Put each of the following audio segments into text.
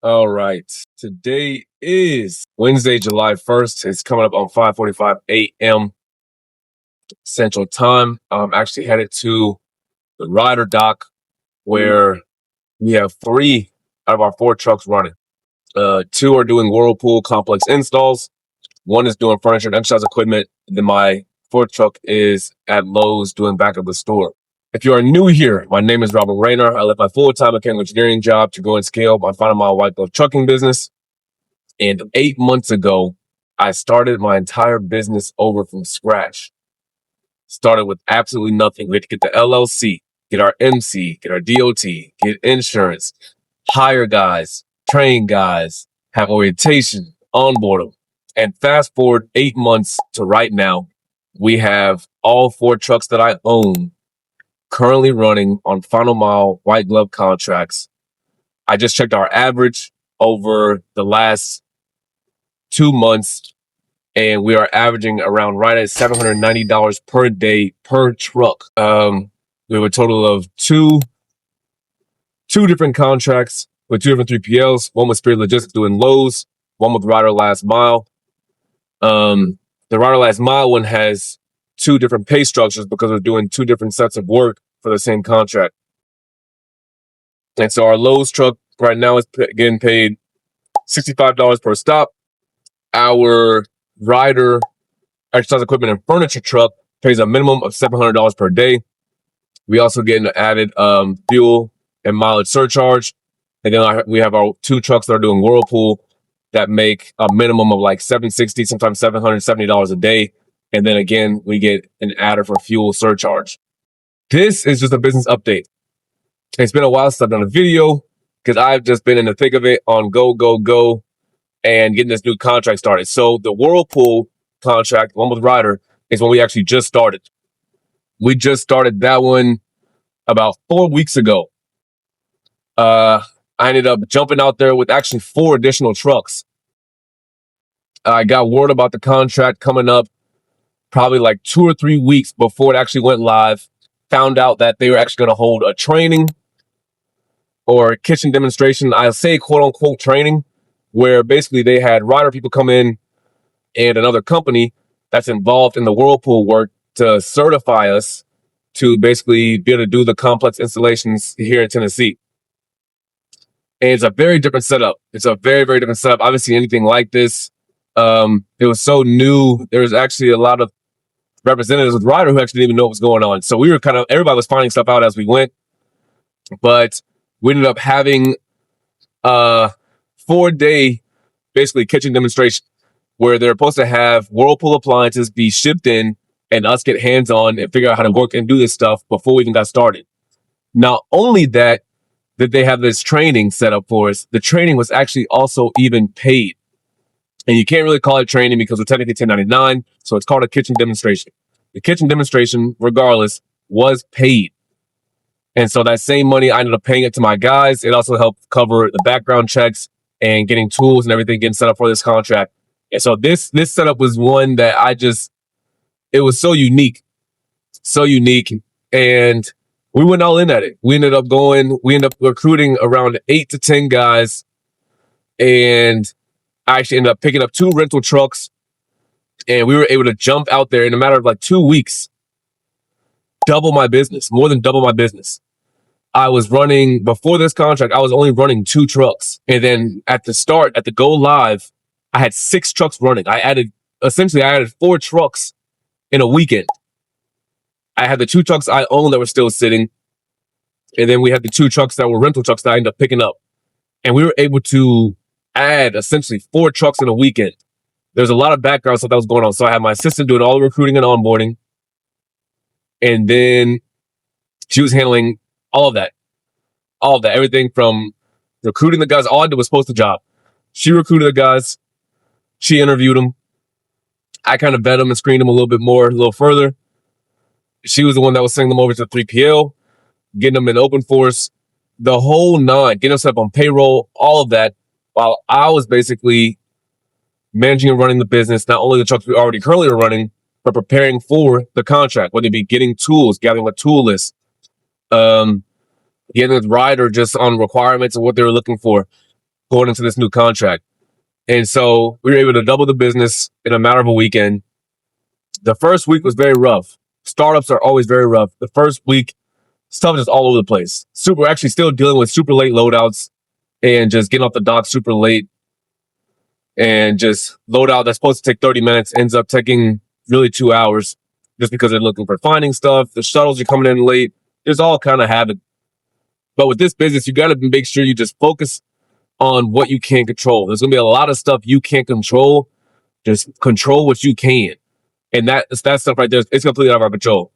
All right. Today is Wednesday, July 1st. It's coming up on 5:45 a.m. Central Time. I'm actually headed to the Ryder dock where we have 3 out of our 4 trucks running. 2 are doing Whirlpool complex installs. 1 is doing furniture and exercise equipment. Then my 4th truck is at Lowe's doing back of the store. If you are new here, my name is Robert Rayner. I left my full-time mechanical engineering job to go and scale my final mile white glove trucking business. And 8 months ago, I started my entire business over from scratch. Started with absolutely nothing. We had to get the LLC, get our MC, get our DOT, get insurance, hire guys, train guys, have orientation, onboard them. And fast forward 8 months to right now, we have all 4 trucks that I own currently running on final mile white glove contracts. I just checked our average over the last 2 months, and we are averaging around right at $790 per day per truck. We have a total of two different contracts with 2 different 3PLs. One with Spirit Logistics doing Lowe's, one with Ryder Last Mile. The Ryder Last Mile one has 2 different pay structures because we're doing 2 different sets of work for the same contract. And so our Lowe's truck right now is getting paid $65 per stop. Our Ryder exercise equipment and furniture truck pays a minimum of $700 per day. We also get an added fuel and mileage surcharge. And then we have our 2 trucks that are doing Whirlpool that make a minimum of like $760, sometimes $770 a day. And then again, we get an adder for fuel surcharge. This is just a business update. It's been a while since I've done a video because I've just been in the thick of it on go, and getting this new contract started. So the Whirlpool contract, one with Ryder, is when we actually just started. We just started that one about 4 weeks ago. I ended up jumping out there with actually 4 additional trucks. I got word about the contract coming up probably like 2 or 3 weeks before it actually went live. Found out that they were actually going to hold a training or kitchen demonstration. I'll say quote unquote training, where basically they had Ryder people come in and another company that's involved in the Whirlpool work to certify us to basically be able to do the complex installations here in Tennessee. And it's a very different setup. It's a very, very different setup. I haven't seen anything like this. It was so new. There was actually a lot of representatives with Ryder who actually didn't even know what was going on. So we were everybody was finding stuff out as we went. But we ended up having 4-day basically kitchen demonstration where they're supposed to have Whirlpool appliances be shipped in and us get hands-on and figure out how to work and do this stuff before we even got started. Not only that they have this training set up for us, the training was actually also even paid. And you can't really call it training because we're technically 1099, so it's called a kitchen demonstration. The kitchen demonstration, regardless, was paid. And so that same money, I ended up paying it to my guys. It also helped cover the background checks and getting tools and everything getting set up for this contract. And so this setup was one that it was so unique. And we went all in at it. We ended up recruiting around 8 to 10 guys. And I actually ended up picking up 2 rental trucks. And we were able to jump out there in a matter of like 2 weeks. More than double my business. I was running, before this contract, I was only running 2 trucks. And then at the go live, I had 6 trucks running. I added 4 trucks in a weekend. I had the 2 trucks I owned that were still sitting. And then we had the 2 trucks that were rental trucks that I ended up picking up. And we were able to add essentially 4 trucks in a weekend. There's a lot of background stuff that was going on. So I had my assistant doing all the recruiting and onboarding. And then she was handling all of that, everything from recruiting the guys. All I did was post the job. She recruited the guys. She interviewed them. I kind of vetted them and screened them a little further. She was the one that was sending them over to 3PL, getting them in open force, the whole 9, getting them set up on payroll, all of that, while I was basically managing and running the business, not only the trucks we already currently are running, but preparing for the contract, whether it be getting tools, gathering a tool list, getting with Ryder just on requirements and what they were looking for. going into this new contract. And so we were able to double the business in a matter of a weekend. The first week was very rough. Startups are always very rough. The first week, stuff is all over the place. We're actually still dealing with super late loadouts and just getting off the dock super late, and just loadout that's supposed to take 30 minutes ends up taking really 2 hours just because they're looking for finding stuff. The shuttles are coming in late. There's all kind of havoc. But with this business, you got to make sure you just focus on what you can control. There's going to be a lot of stuff you can't control. Just control what you can. And that stuff right there, it's completely out of our control.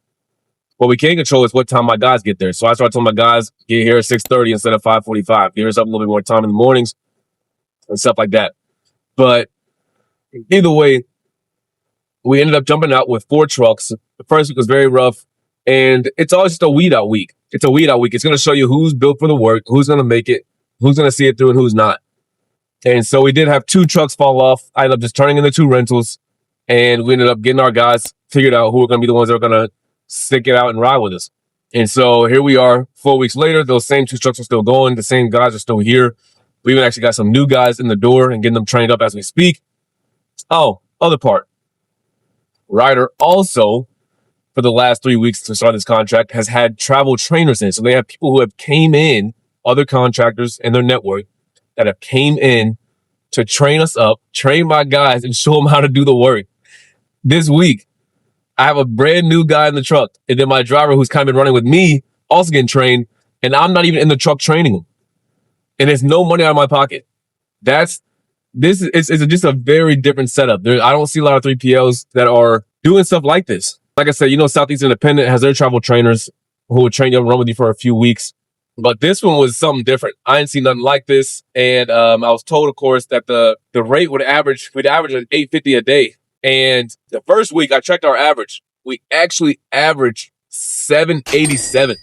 What we can control is what time my guys get there. So I started telling my guys, get here at 6:30 instead of 5:45. Give yourself a little bit more time in the mornings and stuff like that. But either way, we ended up jumping out with 4 trucks. The first week was very rough, and it's always just a weed out week. It's a weed out week. It's going to show you who's built for the work, who's going to make it, who's going to see it through, and who's not. And so we did have 2 trucks fall off. I ended up just turning into 2 rentals, and we ended up getting our guys figured out who are going to be the ones that are going to stick it out and ride with us. And so here we are 4 weeks later. Those same 2 trucks are still going. The same guys are still here. We even actually got some new guys in the door and getting them trained up as we speak. Oh, other part. Ryder also, for the last 3 weeks to start this contract, has had travel trainers in. So they have people who have came in, other contractors in their network that have came in to train us up, train my guys, and show them how to do the work. This week, I have a brand new guy in the truck, and then my driver who's kind of been running with me also getting trained, and I'm not even in the truck training him. And there's no money out of my pocket. This is just a very different setup. I don't see a lot of 3PLs that are doing stuff like this. Like I said, Southeast Independent has their travel trainers who would train you and run with you for a few weeks. But this one was something different. I didn't see nothing like this. And I was told, of course, that the rate we'd average at $850 a day. And the first week I checked our average. We actually averaged $787,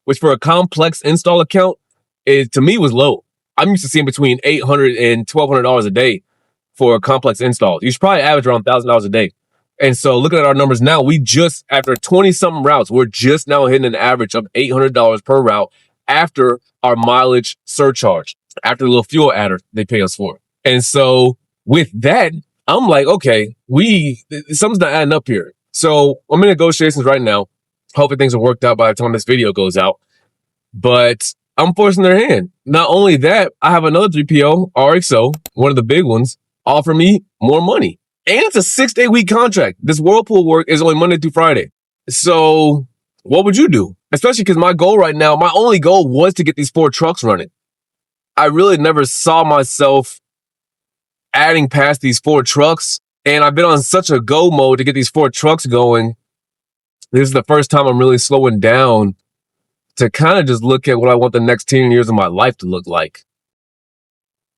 which for a complex install account, to me was low. I'm used to seeing between $800 and $1,200 a day for a complex install. You should probably average around $1,000 a day. And so looking at our numbers now, after 20-something routes, we're just now hitting an average of $800 per route after our mileage surcharge, after the little fuel adder they pay us for. And so with that, I'm like, okay, something's not adding up here. So I'm in negotiations right now. Hopefully things are worked out by the time this video goes out. But I'm forcing their hand. Not only that, I have another 3PO, RXO, one of the big ones, offer me more money. And it's a 6-day week contract. This Whirlpool work is only Monday through Friday. So what would you do? Especially because my only goal was to get these 4 trucks running. I really never saw myself adding past these 4 trucks. And I've been on such a go mode to get these 4 trucks going. This is the first time I'm really slowing down to kind of just look at what I want the next 10 years of my life to look like.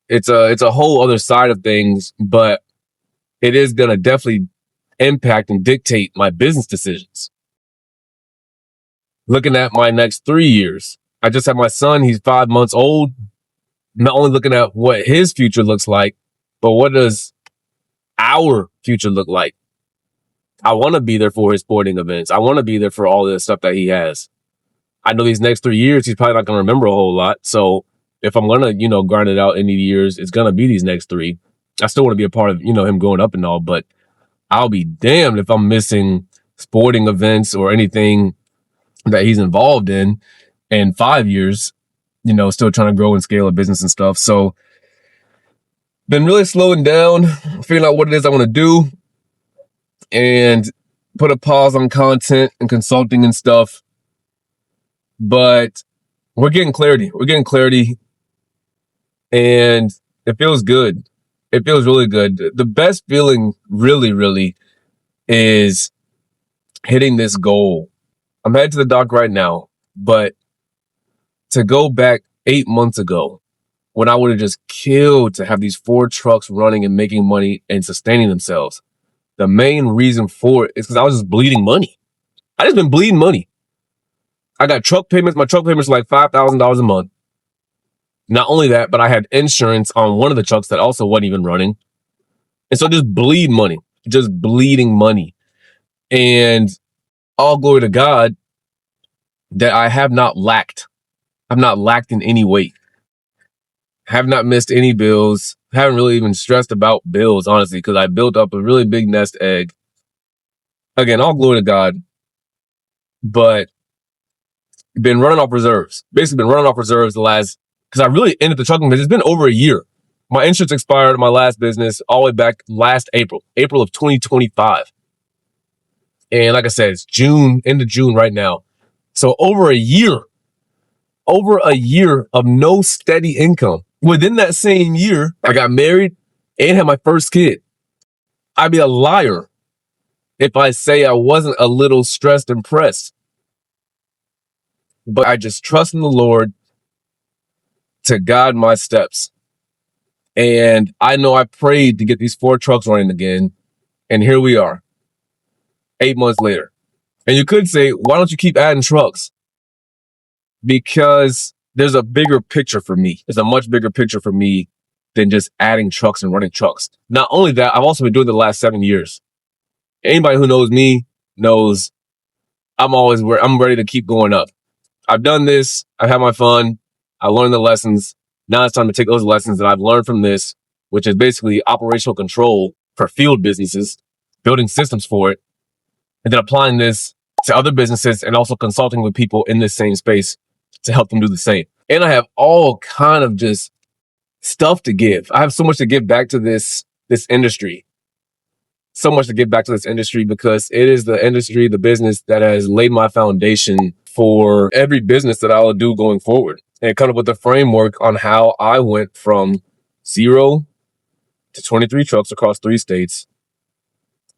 It's a whole other side of things, but it is going to definitely impact and dictate my business decisions. Looking at my next 3 years, I just have my son. He's 5 months old. Not only looking at what his future looks like, but what does our future look like? I want to be there for his sporting events. I want to be there for all the stuff that he has. I know these next 3 years, he's probably not going to remember a whole lot. So if I'm going to, grind it out in the years, it's going to be these next 3. I still want to be a part of, him growing up and all, but I'll be damned if I'm missing sporting events or anything that he's involved in 5 years, still trying to grow and scale a business and stuff. So been really slowing down, figuring out what it is I want to do, and put a pause on content and consulting and stuff. But we're getting clarity. And it feels good. It feels really good. The best feeling really is hitting this goal. I'm headed to the dock right now, but to go back 8 months ago when I would have just killed to have these 4 trucks running and making money and sustaining themselves, the main reason for it is because I was just bleeding money. I just been bleeding money. I got truck payments. My truck payments are like $5,000 a month. Not only that, but I had insurance on one of the trucks that also wasn't even running. And so just bleeding money. And all glory to God that I have not lacked. I've not lacked in any way. Have not missed any bills. Haven't really even stressed about bills, honestly, because I built up a really big nest egg. Again, all glory to God, but been running off reserves. Basically been running off reserves because I really ended the trucking business. It's been over a year. My insurance expired in my last business all the way back last April of 2025. And like I said, it's end of June right now. So over a year of no steady income. Within that same year, I got married and had my first kid. I'd be a liar if I say I wasn't a little stressed and pressed. But I just trust in the Lord to guide my steps. And I know I prayed to get these 4 trucks running again. And here we are, 8 months later. And you could say, why don't you keep adding trucks? Because there's a bigger picture for me. There's a much bigger picture for me than just adding trucks and running trucks. Not only that, I've also been doing it the last 7 years. Anybody who knows me knows I'm ready to keep going up. I've done this. I've had my fun. I learned the lessons. Now it's time to take those lessons that I've learned from this, which is basically operational control for field businesses, building systems for it, and then applying this to other businesses and also consulting with people in this same space to help them do the same. And I have all kind of just stuff to give. I have so much to give back to this industry. So much to give back to this industry because it is the industry, the business that has laid my foundation for every business that I'll do going forward. And kind of with the framework on how I went from 0 to 23 trucks across 3 states.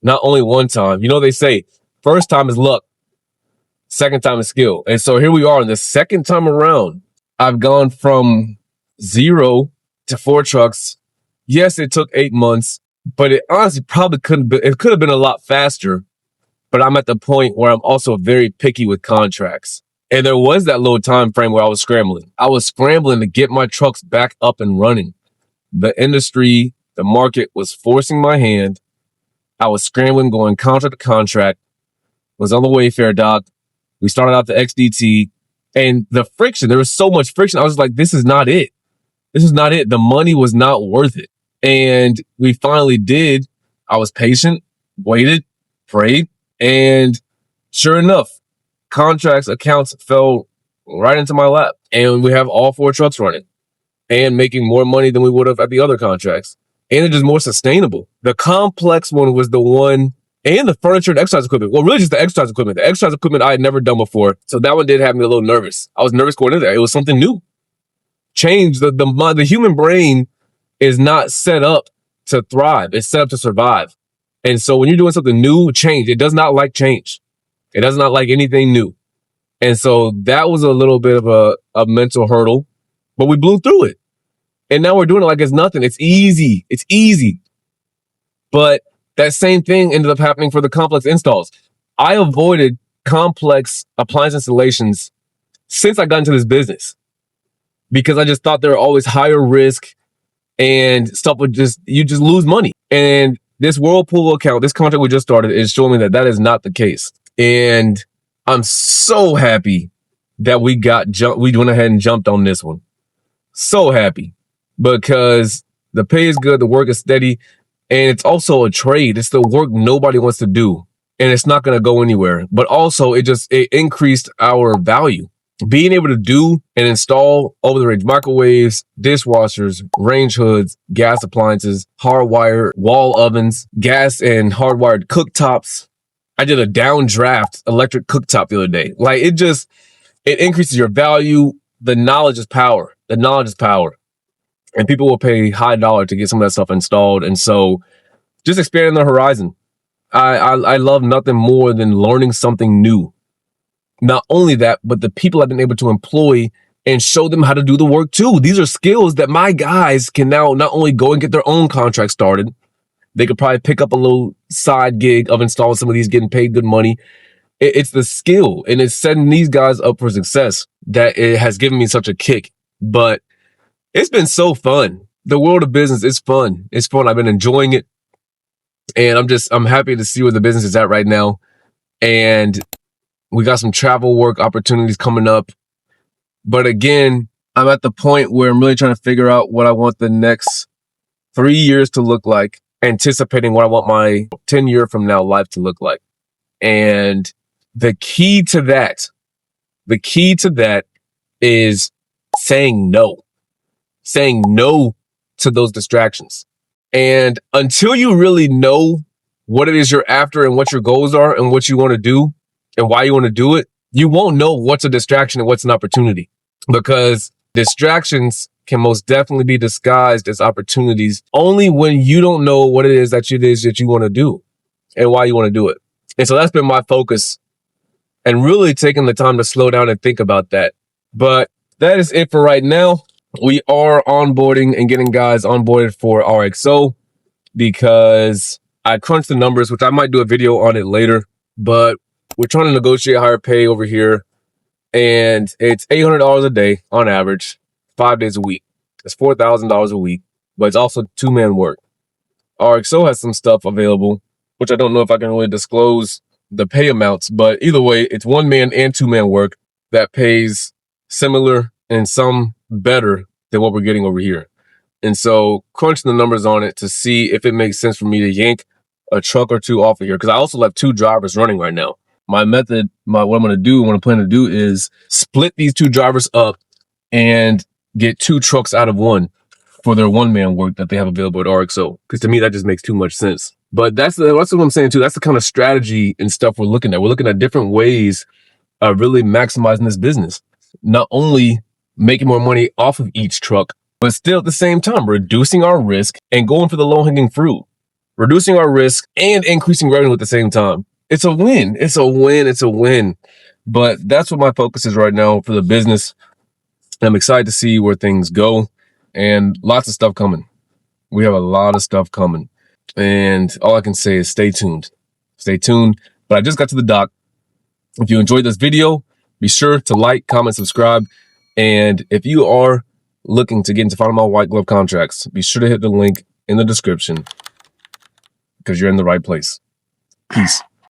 Not only one time. You know, they say first time is luck, second time is skill. And so here we are. And the second time around, I've gone from 0 to 4 trucks. Yes, it took 8 months, but it honestly probably it could have been a lot faster. But I'm at the point where I'm also very picky with contracts. And there was that little time frame where I was scrambling. I was scrambling to get my trucks back up and running. The industry, the market was forcing my hand. I was scrambling, going contract to contract, was on the Wayfair dock. We started out the XDT and the friction, there was so much friction. I was like, this is not it. This is not it. The money was not worth it. And we finally did. I was patient, waited, prayed, and sure enough, contracts, accounts fell right into my lap. And we have all 4 trucks running and making more money than we would have at the other contracts. And it's just more sustainable. The complex one was the one, and the furniture and exercise equipment. Well, really just the exercise equipment. The exercise equipment I had never done before. So that one did have me a little nervous. I was nervous going in there. It was something new. Change. The human brain is not set up to thrive. It's set up to survive. And so when you're doing something new, change. It does not like change. It does not like anything new. And so that was a little bit of a mental hurdle, but we blew through it. And now we're doing it like it's nothing. It's easy. It's easy. But that same thing ended up happening for the complex installs. I avoided complex appliance installations since I got into this business because I just thought they were always higher risk and stuff you just lose money. And this Whirlpool account, this contract we just started is showing me that is not the case. And I'm so happy that we went ahead and jumped on this one. So happy because the pay is good, the work is steady, and it's also a trade. It's the work nobody wants to do, and it's not going to go anywhere. But also, it increased our value. Being able to do and install over-the-range microwaves, dishwashers, range hoods, gas appliances, hardwired wall ovens, gas and hardwired cooktops. I did a downdraft electric cooktop the other day. Like it increases your value. The knowledge is power. The knowledge is power. And people will pay high dollar to get some of that stuff installed. And so just expanding the horizon. I love nothing more than learning something new. Not only that, but the people I've been able to employ and show them how to do the work too. These are skills that my guys can now not only go and get their own contract started, they could probably pick up a little side gig of installing some of these, getting paid good money. It's the skill, and it's setting these guys up for success that it has given me such a kick. But it's been so fun. The world of business is fun. It's fun. I've been enjoying it. And I'm happy to see where the business is at right now. And we got some travel work opportunities coming up. But again, I'm at the point where I'm really trying to figure out what I want the next 3 years to look like, anticipating what I want my 10-year from now life to look like. And the key to that is saying no to those distractions. And until you really know what it is you're after and what your goals are and what you want to do and why you want to do it, you won't know what's a distraction and what's an opportunity, because distractions can most definitely be disguised as opportunities only when you don't know what it is that you want to do and why you want to do it. And so that's been my focus, and really taking the time to slow down and think about that. But that is it for right now. We are onboarding and getting guys onboarded for RXO because I crunched the numbers, which I might do a video on it later, but we're trying to negotiate higher pay over here. And it's $800 a day on average, 5 days a week. It's $4,000 a week, but it's also two-man work. RXO has some stuff available, which I don't know if I can really disclose the pay amounts, but either way, it's one-man and two-man work that pays similar and some better than what we're getting over here. And so crunching the numbers on it to see if it makes sense for me to yank a truck or two off of here, because I also have 2 drivers running right now. My method, what I'm planning to do is split these 2 drivers up and get 2 trucks out of one for their one-man work that they have available at RXO. Because to me, that just makes too much sense. But that's what I'm saying too. That's the kind of strategy and stuff we're looking at. We're looking at different ways of really maximizing this business. Not only making more money off of each truck, but still at the same time, reducing our risk and going for the low-hanging fruit. Reducing our risk and increasing revenue at the same time. It's a win. It's a win. It's a win. But that's what my focus is right now for the business. I'm excited to see where things go, and lots of stuff coming. We have a lot of stuff coming. And all I can say is stay tuned. Stay tuned. But I just got to the dock. If you enjoyed this video, be sure to like, comment, subscribe. And if you are looking to get into Final Mile white glove contracts, be sure to hit the link in the description, because you're in the right place. Peace.